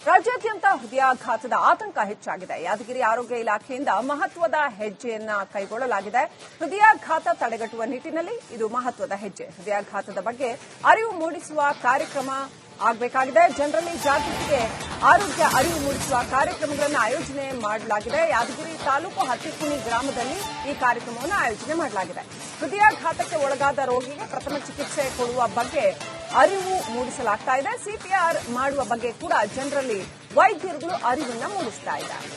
ರಾಜ್ಯಾದ್ಯಂತ ಹೃದಯಾಘಾತದ ಆತಂಕ ಹೆಚ್ಚಾಗಿದೆ. ಯಾದಗಿರಿ ಆರೋಗ್ಯ ಇಲಾಖೆಯಿಂದ ಮಹತ್ವದ ಹೆಜ್ಜೆಯನ್ನ ಕೈಗೊಳ್ಳಲಾಗಿದೆ. ಹೃದಯಾಘಾತ ತಡೆಗಟ್ಟುವ ನಿಟ್ಟಿನಲ್ಲಿ ಇದು ಮಹತ್ವದ ಹೆಜ್ಜೆ. ಹೃದಯಾಘಾತದ ಬಗ್ಗೆ ಅರಿವು ಮೂಡಿಸುವ ಕಾರ್ಯಕ್ರಮ ಆಗಬೇಕಾಗಿದೆ. ಜನರಲ್ಲಿ ಜಾಗೃತಿಗೆ ಆರೋಗ್ಯ ಅರಿವು ಮೂಡಿಸುವ ಕಾರ್ಯಕ್ರಮಗಳನ್ನು ಆಯೋಜನೆ ಮಾಡಲಾಗಿದೆ. ಯಾದಗಿರಿ ತಾಲೂಕು ಹತ್ತಿಕುಣಿ ಗ್ರಾಮದಲ್ಲಿ ಈ ಕಾರ್ಯಕ್ರಮವನ್ನು ಆಯೋಜನೆ ಮಾಡಲಾಗಿದೆ. ಹೃದಯಾಘಾತಕ್ಕೆ ಒಳಗಾದ ರೋಗಿಗೆ ಪ್ರಥಮ ಚಿಕಿತ್ಸೆ ಕೊಡುವ ಬಗ್ಗೆ ಅರಿವು ಮೂಡಿಸಲಾಗ್ತಾ ಇದೆ. ಸಿಪಿಆರ್ ಮಾಡುವ ಬಗ್ಗೆ ಕೂಡ ಜನರಲ್ಲಿ ವೈದ್ಯರುಗಳು ಅರಿವನ್ನ ಮೂಡಿಸ್ತಾ ಇದ್ದಾರೆ.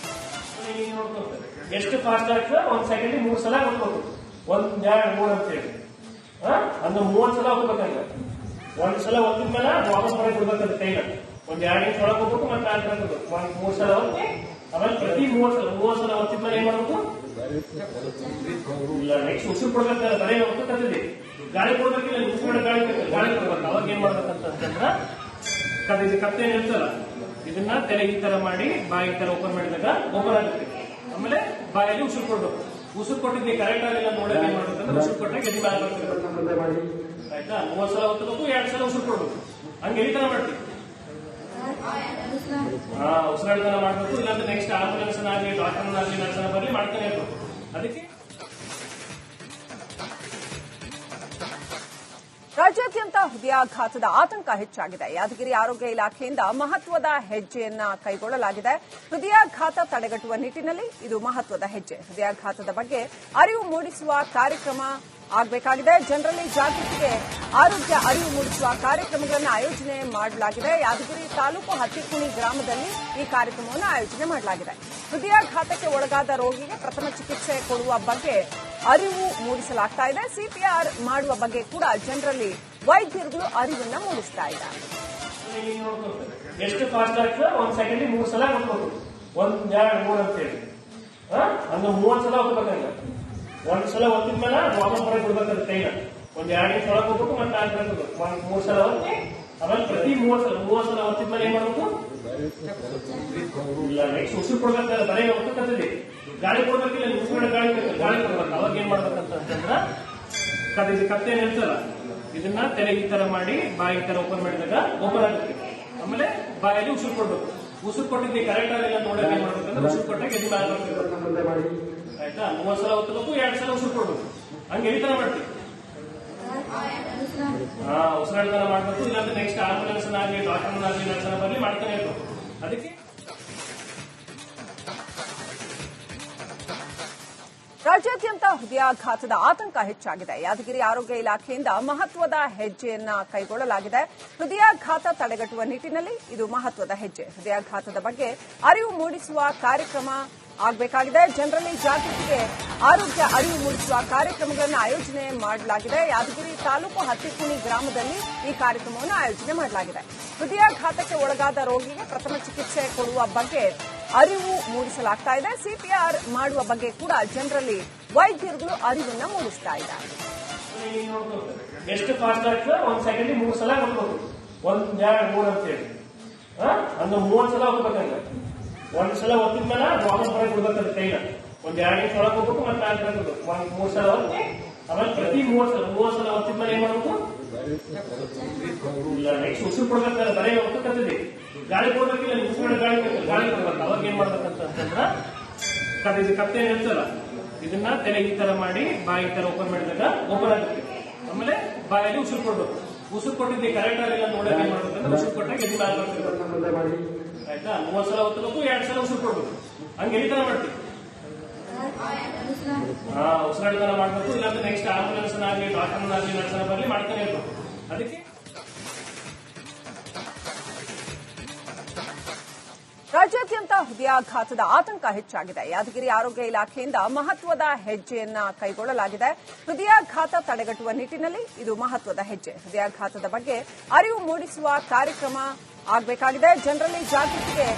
ಎಷ್ಟು ಫಾಸ್ಟ್ ಆಗ್ತದೆ ಒಂದ್ ಸೆಕೆಂಡ್ 3 ಸಲ ಹೊತ್ಬೇಕು. 1 2 3 ಅಂತ ಹೇಳಿ ಅಂದ್ರೆ 30 ಸಲ ಹೋಗ್ಬೇಕಂಗ. ಒಂದ್ ಸಲ ಹೊತ್ತಿದ್ಮೇಲೆ ವಾಪಸ್ ಹೊರಗೆ ಬಿಡ್ಬೇಕಂತ ಕೈನ ಒಂದ್ 2 ನಿಮಿಷ ಒಳಗೆ ಹೋಗ್ಬೇಕು. ಮತ್ತೆ 3 ಸಲ ಹೊತ್ತಿ ಆಮೇಲೆ ಪ್ರತಿ 30 ಸಲ ಹೊತ್ತಿದ್ಮೇಲೆ ಏನ್ ಮಾಡ್ಬೇಕು? ಇಲ್ಲ ನೆಕ್ಸ್ಟ್ ಉಸಿರು ಕೊಡ್ಬೇಕಾದ್ರೆ ಬರೀ ಹೋಗ್ಬೇಕಂತದೆ ಗಾಳಿ ಕೊಡ್ಬೇಕಿಲ್ಲ, ಉಸಿರು ಗಾಳಿ ಕೊಡ್ಬೇಕು. ಅವಾಗ ಏನ್ ಮಾಡ್ಬೇಕಂತಂದ್ರ ಇದು ಕತ್ತೆ ನಿಲ್ಸಲ್ಲ, ಇದನ್ನ ತಲೆ ಈ ತರ ಮಾಡಿ ಬಾಯಿ ಈ ತರ ಓಪನ್ ಮಾಡಿದಾಗ ಓಪನ್ ಆಗುತ್ತೆ. ಆಮೇಲೆ ಬಾಯಲ್ಲಿ ಉಸಿರು ಕೊಡ್ಬೇಕು. ಉಸಿರು ಕೊಟ್ಟಿದ್ದೆ ಕರೆಕ್ಟ್ ಆಗಿಲ್ಲ ನೋಡೋಕೆ ಏನ್ ಮಾಡ್ಬೇಕಂದ್ರೆ ಉಸಿರು ಕೊಟ್ಟಾಗ ಎದಿ ಬಾಯಿ ಬರ್ತದೆ. ಆಯ್ತಾ? 30 ಸಲ ಹೊತ್ತಬೇಕು, 2 ಸಲ ಉಸಿರು ಕೊಡ್ಬೇಕು. ಹಂಗೆ ಈ ತರ ಮಾಡ್ತೀವಿ. ಉಸಿರಾಟನ ಮಾಡ್ಬೇಕು. ಇಲ್ಲಾಂದ್ರೆ ನೆಕ್ಸ್ಟ್ ಆಂಬುಲೆನ್ಸ್ ಆಗಲಿ ಡಾಕ್ಟರ್ ಆಗಲಿ ನರ್ಸನ ಬರಲಿ ಮಾಡ್ತಾನೆ ಇರ್ಬೇಕು. ಅದಕ್ಕೆ ರಾಜ್ಯಾದ್ಯಂತ ಹೃದಯಾಘಾತದ ಆತಂಕ ಹೆಚ್ಚಾಗಿದೆ. ಯಾದಗಿರಿ ಆರೋಗ್ಯ ಇಲಾಖೆಯಿಂದ ಮಹತ್ವದ ಹೆಜ್ಜೆಯನ್ನ ಕೈಗೊಳ್ಳಲಾಗಿದೆ. ಹೃದಯಾಘಾತ ತಡೆಗಟ್ಟುವ ನಿಟ್ಟಿನಲ್ಲಿ ಇದು ಮಹತ್ವದ ಹೆಜ್ಜೆ. ಹೃದಯಾಘಾತದ ಬಗ್ಗೆ ಅರಿವು ಮೂಡಿಸುವ ಕಾರ್ಯಕ್ರಮ ಆಗಬೇಕಾಗಿದೆ. ಜನರಲ್ಲಿ ಜಾಗೃತಿಗೆ ಆರೋಗ್ಯ ಅರಿವು ಮೂಡಿಸುವ ಕಾರ್ಯಕ್ರಮಗಳನ್ನು ಆಯೋಜನೆ ಮಾಡಲಾಗಿದೆ. ಯಾದಗಿರಿ ತಾಲೂಕು ಹತ್ತಿಕುಣಿ ಗ್ರಾಮದಲ್ಲಿ ಈ ಕಾರ್ಯಕ್ರಮವನ್ನು ಆಯೋಜನೆ ಮಾಡಲಾಗಿದೆ. ಹೃದಯಾಘಾತಕ್ಕೆ ಒಳಗಾದ ರೋಗಿಗೆ ಪ್ರಥಮ ಚಿಕಿತ್ಸೆ ಕೊಡುವ ಬಗ್ಗೆ ಅರಿವು ಮೂಡಿಸಲಾಗ್ತಾ ಇದೆ. ಸಿಪಿಆರ್ ಮಾಡುವ ಬಗ್ಗೆ ಕೂಡ ಜನರಲ್ಲಿ ವೈದ್ಯರುಗಳು ಅರಿವನ್ನ ಮೂಡಿಸ್ತಾ ಇದ್ದಾರೆ. ಎಷ್ಟು ಫಾಸ್ಟ್ ಆಗ್ತದೆ ಒಂದ್ ಸೆಕೆಂಡ್ 3 ಸಲ ಹೊತ್ಬೇಕು. 1 2 3 ಅಂತ ಹೇಳಿ ಅಂದ್ರೆ 30 ಸಲ ಹೋಗ್ಬೇಕಂಗ. ಒಂದ್ ಸಲ ಹೊತ್ತಿದ್ಮೇಲೆ ವಾಪಸ್ ಹೊರಗೆ ಬಿಡ್ಬೇಕಂತ ಕೈನ ಒಂದ್ 2 ನಿಮಿಷ ಒಳಗೆ ಹೋಗ್ಬೇಕು. ಮತ್ತೆ 3 ಸಲ ಹೊತ್ತಿ ಆಮೇಲೆ ಪ್ರತಿ 30 ಸಲ ಹೊತ್ತಿದ್ಮೇಲೆ ಏನ್ ಮಾಡ್ಬೇಕು? ಇಲ್ಲ ನೆಕ್ಸ್ಟ್ ಉಸಿರು ಕೊಡ್ಬೇಕಾದ್ರೆ ಬರೀ ಹೋಗ್ಬೇಕಂತದೆ ಗಾಳಿ ಕೊಡ್ಬೇಕಿಲ್ಲ, ಉಸಿರು ಗಾಳಿ ಕೊಡ್ಬೇಕು. ಅವಾಗ ಏನ್ ಮಾಡ್ಬೇಕಂತಂದ್ರ ಇದು ಕತ್ತೆ ನಿಲ್ಸಲ್ಲ, ಇದನ್ನ ತಲೆ ಈ ತರ ಮಾಡಿ ಬಾಯಿ ಈ ತರ ಓಪನ್ ಮಾಡಿದಾಗ ಓಪನ್ ಆಗುತ್ತೆ. ಆಮೇಲೆ ಬಾಯಲ್ಲಿ ಉಸಿರು ಕೊಡ್ಬೇಕು. ಉಸಿರು ಕೊಟ್ಟಿದ್ದೆ ಕರೆಕ್ಟ್ ಆಗಿಲ್ಲ ನೋಡೋಕೆ ಏನ್ ಮಾಡ್ಬೇಕಂದ್ರೆ ಉಸಿರು ಕೊಟ್ಟಾಗ ಎದಿ ಬಾಯಿ ಬರ್ತದೆ. ಆಯ್ತಾ? 30 ಸಲ ಹೊತ್ತಬೇಕು, 2 ಸಲ ಉಸಿರು ಕೊಡ್ಬೇಕು. ಹಂಗೆ ಈ ತರ ಮಾಡ್ತೀವಿ. ಉಸಿರಾಟನ ಮಾಡ್ಬೇಕು. ಇಲ್ಲಾಂದ್ರೆ ನೆಕ್ಸ್ಟ್ ಆಂಬುಲೆನ್ಸ್ ಆಗಲಿ ಡಾಕ್ಟರ್ ಆಗಲಿ ನರ್ಸನ ಬರಲಿ ಮಾಡ್ತಾನೆ ಇರ್ಬೇಕು. ಅದಕ್ಕೆ ರಾಜ್ಯಾದ್ಯಂತ ಹೃದಯಾಘಾತದ ಆತಂಕ ಹೆಚ್ಚಾಗಿದೆ. ಯಾದಗಿರಿ ಆರೋಗ್ಯ ಇಲಾಖೆಯಿಂದ ಮಹತ್ವದ ಹೆಜ್ಜೆಯನ್ನ ಕೈಗೊಳ್ಳಲಾಗಿದೆ. ಹೃದಯಾಘಾತ ತಡೆಗಟ್ಟುವ ನಿಟ್ಟಿನಲ್ಲಿ ಇದು ಮಹತ್ವದ ಹೆಜ್ಜೆ. ಹೃದಯಾಘಾತದ ಬಗ್ಗೆ ಅರಿವು ಮೂಡಿಸುವ ಕಾರ್ಯಕ್ರಮ ಆಗಬೇಕಾಗಿದೆ. ಜನರಲ್ಲಿ ಜಾಗೃತಿಗೆ ಆರೋಗ್ಯ ಅರಿವು ಮೂಡಿಸುವ ಕಾರ್ಯಕ್ರಮಗಳನ್ನು ಆಯೋಜನೆ ಮಾಡಲಾಗಿದೆ. ಯಾದಗಿರಿ ತಾಲೂಕು ಹತ್ತಿಕುಣಿ ಗ್ರಾಮದಲ್ಲಿ ಈ ಕಾರ್ಯಕ್ರಮವನ್ನು ಆಯೋಜನೆ ಮಾಡಲಾಗಿದೆ. ಹೃದಯಾಘಾತಕ್ಕೆ ಒಳಗಾದ ರೋಗಿಗೆ ಪ್ರಥಮ ಚಿಕಿತ್ಸೆ ಕೊಡುವ ಬಗ್ಗೆ ಅರಿವು ಮೂಡಿಸಲಾಗ್ತಾ ಇದೆ. ಸಿಪಿಆರ್ ಮಾಡುವ ಬಗ್ಗೆ ಕೂಡ ಜನರಲ್ಲಿ ವೈದ್ಯರುಗಳು ಅರಿವನ್ನ ಮೂಡಿಸ್ತಾ ಇದ್ದಾರೆ. ಎಷ್ಟು ಫಾಸ್ಟ್ ಆಗ್ತದೆ ಒಂದ್ ಸೆಕೆಂಡ್ 3 ಸಲ ಹೊತ್ಬೇಕು. 1 2 3 ಅಂತ ಹೇಳಿ ಅಂದ್ರೆ 30 ಸಲ ಹೋಗ್ಬೇಕಂಗ. ಒಂದ್ ಸಲ ಹೊತ್ತಿದ್ಮೇಲೆ ವಾಪಸ್ ಹೊರಗೆ ಬಿಡ್ಬೇಕಂತ ಕೈನ ಒಂದ್ 2 ನಿಮಿಷ ಒಳಗೆ ಹೋಗ್ಬೇಕು. ಮತ್ತೆ 3 ಸಲ ಹೊತ್ತಿ ಆಮೇಲೆ ಪ್ರತಿ 30 ಸಲ ಹೊತ್ತಿದ್ಮೇಲೆ ಏನ್ ಮಾಡ್ಬೇಕು? ಇಲ್ಲ ನೆಕ್ಸ್ಟ್ ಉಸಿರು ಕೊಡ್ಬೇಕಾದ್ರೆ ಬರೀ ಹೋಗ್ಬೇಕಂತದೆ ಗಾಳಿ ಕೊಡ್ಬೇಕಿಲ್ಲ, ಉಸಿರು ಗಾಳಿ ಕೊಡ್ಬೇಕು. ಅವಾಗ ಏನ್ ಮಾಡ್ಬೇಕಂತಂದ್ರ ಇದು ಕತ್ತೆ ನಿಲ್ಸಲ್ಲ, ಇದನ್ನ ತಲೆ ಈ ತರ ಮಾಡಿ ಬಾಯಿ ಈ ತರ ಓಪನ್ ಮಾಡಿದಾಗ ಓಪನ್ ಆಗುತ್ತೆ. ಆಮೇಲೆ ಬಾಯಲ್ಲಿ ಉಸಿರು ಕೊಡ್ಬೇಕು. ಉಸಿರು ಕೊಟ್ಟಿದ್ದೆ ಕರೆಕ್ಟ್ ಆಗಿಲ್ಲ ನೋಡೋಕೆ ಏನ್ ಮಾಡ್ಬೇಕಂದ್ರೆ ಉಸಿರು ಕೊಟ್ಟಾಗ ಎದಿ ಬಾಯಿ ಬರ್ತದೆ. ಆಯ್ತಾ? 30 ಸಲ ಹೊತ್ತಬೇಕು, 2 ಸಲ ಉಸಿರು ಕೊಡ್ಬೇಕು. ಹಂಗೆ ಈ ತರ ಮಾಡ್ತೀವಿ. ಉಸಿರಾಟನ ಮಾಡ್ಬೇಕು. ಇಲ್ಲಾಂದ್ರೆ ನೆಕ್ಸ್ಟ್ ಆಂಬುಲೆನ್ಸ್ ಆಗಲಿ ಡಾಕ್ಟರ್ ಆಗಲಿ ನರ್ಸನ ಬರಲಿ ಮಾಡ್ತಾನೆ ಇರ್ಬೇಕು. ಅದಕ್ಕೆ ರಾಜ್ಯಾದ್ಯಂತ ಹೃದಯಾಘಾತದ ಆತಂಕ ಹೆಚ್ಚಾಗಿದೆ. ಯಾದಗಿರಿ ಆರೋಗ್ಯ ಇಲಾಖೆಯಿಂದ ಮಹತ್ವದ ಹೆಜ್ಜೆಯನ್ನ ಕೈಗೊಳ್ಳಲಾಗಿದೆ. ಹೃದಯಾಘಾತ ತಡೆಗಟ್ಟುವ ನಿಟ್ಟಿನಲ್ಲಿ ಇದು ಮಹತ್ವದ ಹೆಜ್ಜೆ. ಹೃದಯಾಘಾತದ ಬಗ್ಗೆ ಅರಿವು ಮೂಡಿಸುವ ಕಾರ್ಯಕ್ರಮ ಆಗಬೇಕಾಗಿದೆ. ಜನರಲ್ಲಿ ಜಾಗೃತಿಗೆ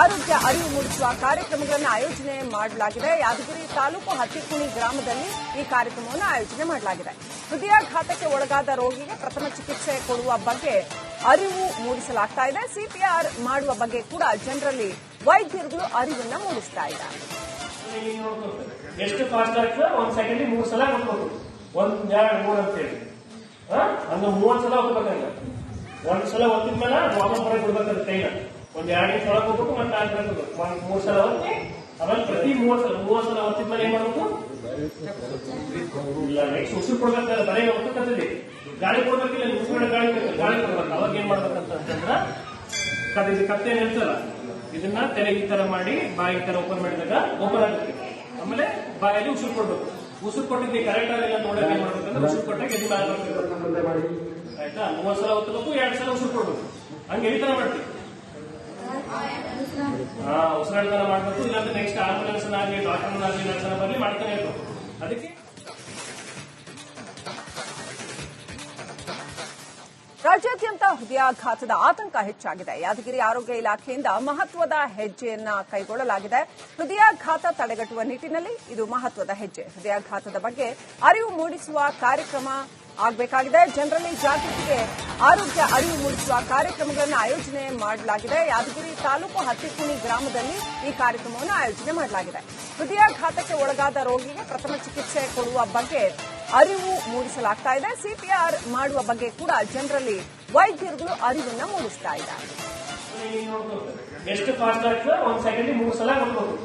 ಆರೋಗ್ಯ ಅರಿವು ಮೂಡಿಸುವ ಕಾರ್ಯಕ್ರಮಗಳನ್ನು ಆಯೋಜನೆ ಮಾಡಲಾಗಿದೆ. ಯಾದಗಿರಿ ತಾಲೂಕು ಹತ್ತಿಕುಣಿ ಗ್ರಾಮದಲ್ಲಿ ಈ ಕಾರ್ಯಕ್ರಮವನ್ನು ಆಯೋಜನೆ ಮಾಡಲಾಗಿದೆ. ಹೃದಯಾಘಾತಕ್ಕೆ ಒಳಗಾದ ರೋಗಿಗೆ ಪ್ರಥಮ ಚಿಕಿತ್ಸೆ ಕೊಡುವ ಬಗ್ಗೆ ಅರಿವು ಮೂಡಿಸಲಾಗ್ತಾ ಇದೆ. ಸಿಪಿಆರ್ ಮಾಡುವ ಬಗ್ಗೆ ಕೂಡ ಜನರಲ್ಲಿ ವೈದ್ಯರುಗಳು ಅರಿವನ್ನ ಮೂಡಿಸ್ತಾ ಇದ್ದಾರೆ. ಎಷ್ಟು ಫಾಸ್ಟ್ ಆಗ್ತದೆ ಒಂದ್ ಸೆಕೆಂಡ್ 3 ಸಲ ಹೊತ್ಬೇಕು. 1 2 3 ಅಂತ ಹೇಳಿ ಅಂದ್ರೆ 30 ಸಲ ಹೋಗ್ಬೇಕಂಗ. ಒಂದ್ ಸಲ ಹೊತ್ತಿದ್ಮೇಲೆ ವಾಪಸ್ ಹೊರಗೆ ಬಿಡ್ಬೇಕಂತ ಕೈನ ಒಂದ್ 2 ನಿಮಿಷ ಒಳಗೆ ಹೋಗ್ಬೇಕು, ಮತ್ತೆ ಆಗ್ಬೇಕು. 3 ಸಲ ಒತ್ತಿ, ಆಮೇಲೆ ಪ್ರತಿ 30 ಸಲ ಒತ್ತಿದ್ಮೇಲೆ ಏನ್ ಮಾಡ್ಬೇಕು? ಇಲ್ಲ, ನೆಕ್ಸ್ಟ್ ಉಸಿರು ಕೊಡ್ಬೇಕು. ಬರೀ ಒತ್ತುತ್ತದೆ ಗಾಳಿ ಕೊಡ್ಬೇಕಿಲ್ಲ, ಉಸಿರು ಗಾಳಿ ಕೊಡ್ಬೇಕು. ಅವಾಗ ಏನ್ ಮಾಡ್ಬೇಕಂತಂದ್ರ ಕತ್ತೆ ನಿಲ್ಸಲ್ಲ, ಇದನ್ನ ತಲೆ ಈ ತರ ಮಾಡಿ ಬಾಯಿ ತರ ಓಪನ್ ಮಾಡಿದಾಗ ಓಪನ್ ಆಗುತ್ತೆ. ಆಮೇಲೆ ಬಾಯಲ್ಲಿ ಉಸಿರು ಕೊಡ್ಬೇಕು. ಉಸಿರು ಕೊಟ್ಟಿದ್ದೆ ಕರೆಕ್ಟ್ ಆಗಿಲ್ಲ ನೋಡಕ್ಕೆ ಏನ್ ಮಾಡ್ಬೇಕಂದ್ರೆ ಉಸಿರು ಕೊಟ್ಟಾಗ ಎದ್ದು ಬಾಯಿ ಆಯ್ತಾ. 30 ಸಲ ಒತ್ತಬೇಕು, 2 ಸಲ ಉಸಿರು ಕೊಡ್ಬೇಕು. ಹಂಗೆ ಈ ತರ ಮಾಡ್ತೀವಿ. ಉಸಿರಾಡ್ತಾನ ಮಾಡ್ಬೇಕು. ಇಲ್ಲಾಂದ್ರೆ ನೆಕ್ಸ್ಟ್ ಆಂಬುಲೆನ್ಸ್ ಆಗಲಿ, ಡಾಕ್ಟರ್ ಆಗಲಿ, ನರ್ಸನ ಬರಲಿ ಮಾಡ್ತಾನೆ ಇರ್ಬೇಕು. ಅದಕ್ಕೆ ರಾಜ್ಯಾದ್ಯಂತ ಹೃದಯಾಘಾತದ ಆತಂಕ ಹೆಚ್ಚಾಗಿದೆ. ಯಾದಗಿರಿ ಆರೋಗ್ಯ ಇಲಾಖೆಯಿಂದ ಮಹತ್ವದ ಹೆಜ್ಜೆಯನ್ನ ಕೈಗೊಳ್ಳಲಾಗಿದೆ. ಹೃದಯಾಘಾತ ತಡೆಗಟ್ಟುವ ನಿಟ್ಟಿನಲ್ಲಿ ಇದು ಮಹತ್ವದ ಹೆಜ್ಜೆ. ಹೃದಯಾಘಾತದ ಬಗ್ಗೆ ಅರಿವು ಮೂಡಿಸುವ ಕಾರ್ಯಕ್ರಮ ಆಗಬೇಕಾಗಿದೆ. ಜನರಲ್ಲಿ ಜಾಗೃತಿಗೆ ಆರೋಗ್ಯ ಅರಿವು ಮೂಡಿಸುವ ಕಾರ್ಯಕ್ರಮಗಳನ್ನು ಆಯೋಜನೆ ಮಾಡಲಾಗಿದೆ. ಯಾದಗಿರಿ ತಾಲೂಕು ಹತ್ತಿಕುಣಿ ಗ್ರಾಮದಲ್ಲಿ ಈ ಕಾರ್ಯಕ್ರಮವನ್ನು ಆಯೋಜನೆ ಮಾಡಲಾಗಿದೆ. ಹೃದಯಾಘಾತಕ್ಕೆ ಒಳಗಾದ ರೋಗಿಗೆ ಪ್ರಥಮ ಚಿಕಿತ್ಸೆ ಕೊಡುವ ಬಗ್ಗೆ ಅರಿವು ಮೂಡಿಸಲಾಗ್ತಾ ಇದೆ. ಸಿಪಿಆರ್ ಮಾಡುವ ಬಗ್ಗೆ ಕೂಡ ಜನರಲ್ಲಿ ವೈದ್ಯರುಗಳು ಅರಿವನ್ನು ಮೂಡಿಸ್ತಾ ಇದ್ದಾರೆ. ಎಷ್ಟು ಫಾಸ್ಟ್ ಆಗ್ತದೆ? 1 ಸೆಕೆಂಡ್ 3 ಸಲ ಕೊಡ್ಬೋದು.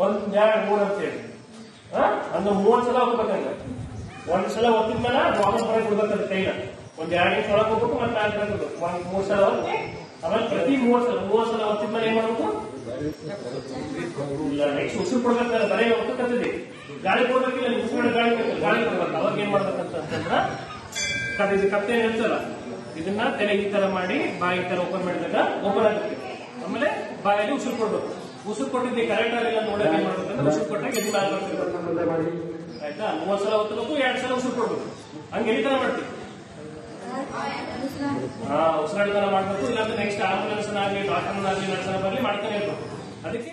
1, 2, 3 ಅಂತ ಹೇಳಿ ಅಂದ್ರೆ 30 ಸಲ ಹೋಗ್ಬೇಕಂದ್ರೆ 1 ಸಲ ಒತ್ತಿದ್ಮೇಲೆ ವಾಪಸ್ ಹೊರಗೆ ಕೊಡ್ಬೇಕಂದ್ರೆ ಕೈನ 1, 2 ನಿಮಿಷ ಒಳಗೆ ಹೋಗ್ಬೇಕು, ಮತ್ತೆ ಆಗ್ಬೇಕು. 3 ಸಲ ಒತ್ತಿ, ಆಮೇಲೆ ಪ್ರತಿ 30 ಸಲ ಒತ್ತಿದ್ಮೇಲೆ ಏನ್ ಮಾಡ್ಬೇಕು? ಇಲ್ಲ, ನೆಕ್ಸ್ಟ್ ಉಸಿರು ಕೊಡ್ಬೇಕು. ಬರೀ ಒತ್ತುತ್ತದೆ ಗಾಳಿ ಕೊಡ್ಬೇಕಿಲ್ಲ, ಉಸಿರು ಗಾಳಿ ಕೊಡ್ಬೇಕು. ಅವಾಗ ಏನ್ ಮಾಡ್ಬೇಕಂತಂದ್ರ ಕತ್ತೆ ನಿಲ್ಸಲ್ಲ, ಇದನ್ನ ತಲೆ ಈ ತರ ಮಾಡಿ ಬಾಯಿ ತರ ಓಪನ್ ಮಾಡಿದಾಗ ಓಪನ್ ಆಗುತ್ತೆ. ಆಮೇಲೆ ಬಾಯಲ್ಲಿ ಉಸಿರು ಕೊಡ್ಬೇಕು. ಉಸಿರು ಕೊಟ್ಟಿದ್ದೆ ಕರೆಕ್ಟ್ ಆಗಿಲ್ಲ ನೋಡಕ್ಕೆ ಏನ್ ಮಾಡ್ಬೇಕಂದ್ರೆ ಉಸಿರು ಕೊಟ್ಟಾಗ ಎದ್ದು ಬಾಯಿ ಆಯ್ತಾ. 30 ಸಲ ಒತ್ತಬೇಕು, 2 ಸಲ ಉಸಿರು ಕೊಡ್ಬೇಕು. ಹಂಗೆ ಈ ತರ ಮಾಡ್ತೀವಿ. ಉಸಿರಾಡ್ತಾನ ಮಾಡ್ಬೇಕು. ಇಲ್ಲಾಂದ್ರೆ ನೆಕ್ಸ್ಟ್ ಆಂಬುಲೆನ್ಸ್ ಆಗಲಿ, ಡಾಕ್ಟರ್ ಆಗಲಿ, ನರ್ಸನ ಬರಲಿ ಮಾಡ್ತಾನೆ ಇರ್ಬೇಕು. ಅದಕ್ಕೆ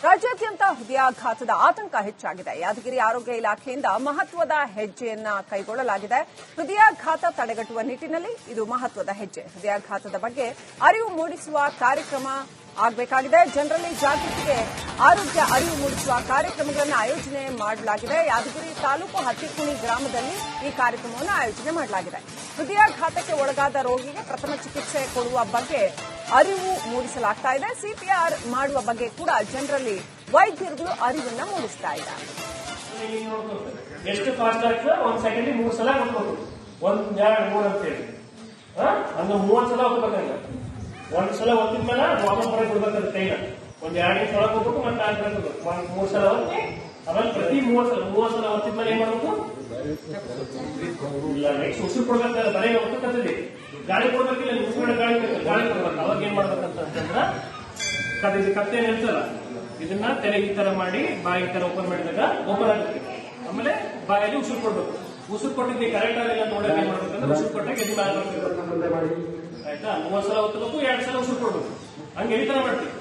ರಾಜ್ಯಾದ್ಯಂತ ಹೃದಯಾಘಾತದ ಆತಂಕ ಹೆಚ್ಚಾಗಿದೆ. ಯಾದಗಿರಿ ಆರೋಗ್ಯ ಇಲಾಖೆಯಿಂದ ಮಹತ್ವದ ಹೆಜ್ಜೆಯನ್ನ ಕೈಗೊಳ್ಳಲಾಗಿದೆ. ಹೃದಯಾಘಾತ ತಡೆಗಟ್ಟುವ ನಿಟ್ಟಿನಲ್ಲಿ ಇದು ಮಹತ್ವದ ಹೆಜ್ಜೆ. ಹೃದಯಾಘಾತದ ಬಗ್ಗೆ ಅರಿವು ಮೂಡಿಸುವ ಕಾರ್ಯಕ್ರಮ ಆಗಬೇಕಾಗಿದೆ. ಜನರಲ್ಲಿ ಜಾಗೃತಿಗೆ ಆರೋಗ್ಯ ಅರಿವು ಮೂಡಿಸುವ ಕಾರ್ಯಕ್ರಮಗಳನ್ನು ಆಯೋಜನೆ ಮಾಡಲಾಗಿದೆ. ಯಾದಗಿರಿ ತಾಲೂಕು ಹತ್ತಿಕುಣಿ ಗ್ರಾಮದಲ್ಲಿ ಈ ಕಾರ್ಯಕ್ರಮವನ್ನು ಆಯೋಜನೆ ಮಾಡಲಾಗಿದೆ. ಹೃದಯಾಘಾತಕ್ಕೆ ಒಳಗಾದ ರೋಗಿಗೆ ಪ್ರಥಮ ಚಿಕಿತ್ಸೆ ಕೊಡುವ ಬಗ್ಗೆ ಅರಿವು ಮೂಡಿಸಲಾಗ್ತಾ ಇದೆ. ಸಿಪಿಆರ್ ಮಾಡುವ ಬಗ್ಗೆ ಕೂಡ ಜನರಲ್ಲಿ ವೈದ್ಯರುಗಳು ಅರಿವನ್ನು ಮೂಡಿಸ್ತಾ ಇದ್ದಾರೆ. ಎಷ್ಟು ಫಾಸ್ಟ್ ಆಗ್ತದೆ? 1 ಸೆಕೆಂಡ್ 3 ಸಲ ಕೊಡ್ಬೋದು. 1, 2, 3 ಅಂತ ಹೇಳಿ ಅಂದ್ರೆ 30 ಸಲ ಹೋಗ್ಬೇಕಂದ್ರೆ 1 ಸಲ ಒತ್ತಿದ್ಮೇಲೆ ವಾಪಸ್ ಹೊರಗೆ ಕೊಡ್ಬೇಕಂದ್ರೆ ಕೈನ 1, 2 ನಿಮಿಷ ಒಳಗೆ ಹೋಗ್ಬೇಕು, ಮತ್ತೆ ಆಗ್ಬೇಕು. 3 ಸಲ ಒತ್ತಿ, ಆಮೇಲೆ ಪ್ರತಿ 30 ಸಲ ಒತ್ತಿದ್ಮೇಲೆ ಏನ್ ಮಾಡ್ಬೇಕು? ಇಲ್ಲ, ನೆಕ್ಸ್ಟ್ ಉಸಿರು ಕೊಡ್ಬೇಕು. ಬರೀ ಒತ್ತುತ್ತದೆ ಗಾಳಿ ಕೊಡ್ಬೇಕಿಲ್ಲ, ಉಸಿರು ಗಾಳಿ ಕೊಡ್ಬೇಕು. ಅವಾಗ ಏನ್ ಮಾಡ್ಬೇಕಂತಂದ್ರ ಕತ್ತೆ ನಿಲ್ಸಲ್ಲ, ಇದನ್ನ ತಲೆ ಈ ತರ ಮಾಡಿ ಬಾಯಿ ತರ ಓಪನ್ ಮಾಡಿದಾಗ ಓಪನ್ ಆಗುತ್ತೆ. ಆಮೇಲೆ ಬಾಯಲ್ಲಿ ಉಸಿರು ಕೊಡ್ಬೇಕು. ಉಸಿರು ಕೊಟ್ಟಿದ್ದೆ ಕರೆಕ್ಟ್ ಆಗಿಲ್ಲ ನೋಡಕ್ಕೆ ಏನ್ ಮಾಡ್ಬೇಕಂದ್ರೆ ಉಸಿರು ಕೊಟ್ಟಾಗ ಎದ್ದು ಬಾಯಿ ಆಯ್ತಾ. 30 ಸಲ ಒತ್ತಬೇಕು, 2 ಸಲ ಉಸಿರು ಕೊಡ್ಬೇಕು. ಹಂಗೆ ಈ ತರ ಮಾಡ್ತೀವಿ.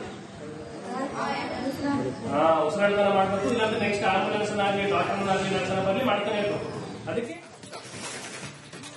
ಉಸಿರಾಡ್ತಾನ ಮಾಡ್ಬೇಕು. ಇಲ್ಲಾಂದ್ರೆ ನೆಕ್ಸ್ಟ್ ಆಂಬುಲೆನ್ಸ್ ಆಗಲಿ, ಡಾಕ್ಟರ್ ಆಗಲಿ, ನರ್ಸನ ಬರಲಿ ಮಾಡ್ತಾನೆ ಇರ್ಬೇಕು. ಅದಕ್ಕೆ